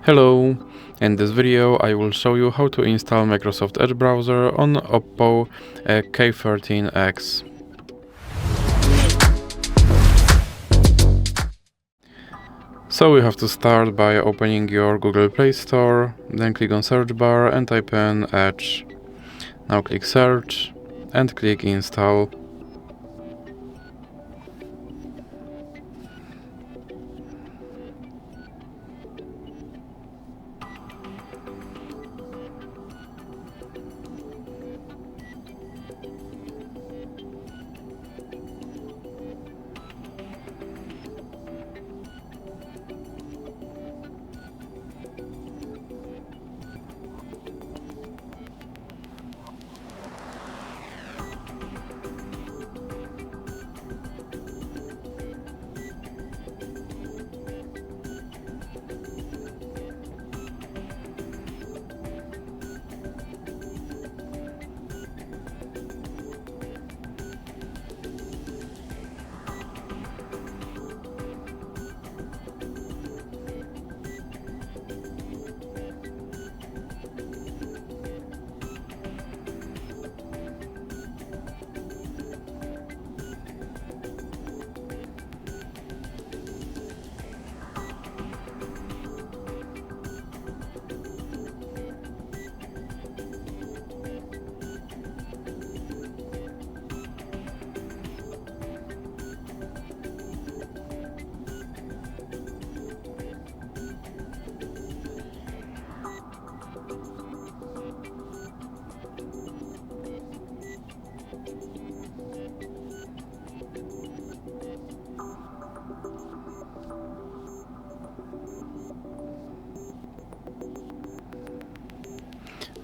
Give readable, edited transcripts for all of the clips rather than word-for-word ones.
Hello! In this video I will show you how to install Microsoft Edge browser on OPPO K13x. So you have to start by opening your Google Play Store, then click on search bar and type in Edge. Now click search and click install.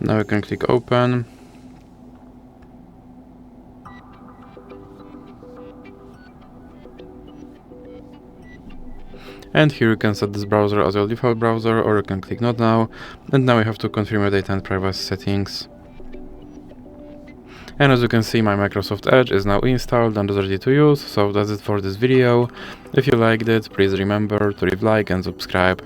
Now you can click open. And here you can set this browser as your default browser, or you can click not now. And now you have to confirm your data and privacy settings. And as you can see, my Microsoft Edge is now installed and is ready to use. So that's it for this video. If you liked it, please remember to leave a like and subscribe.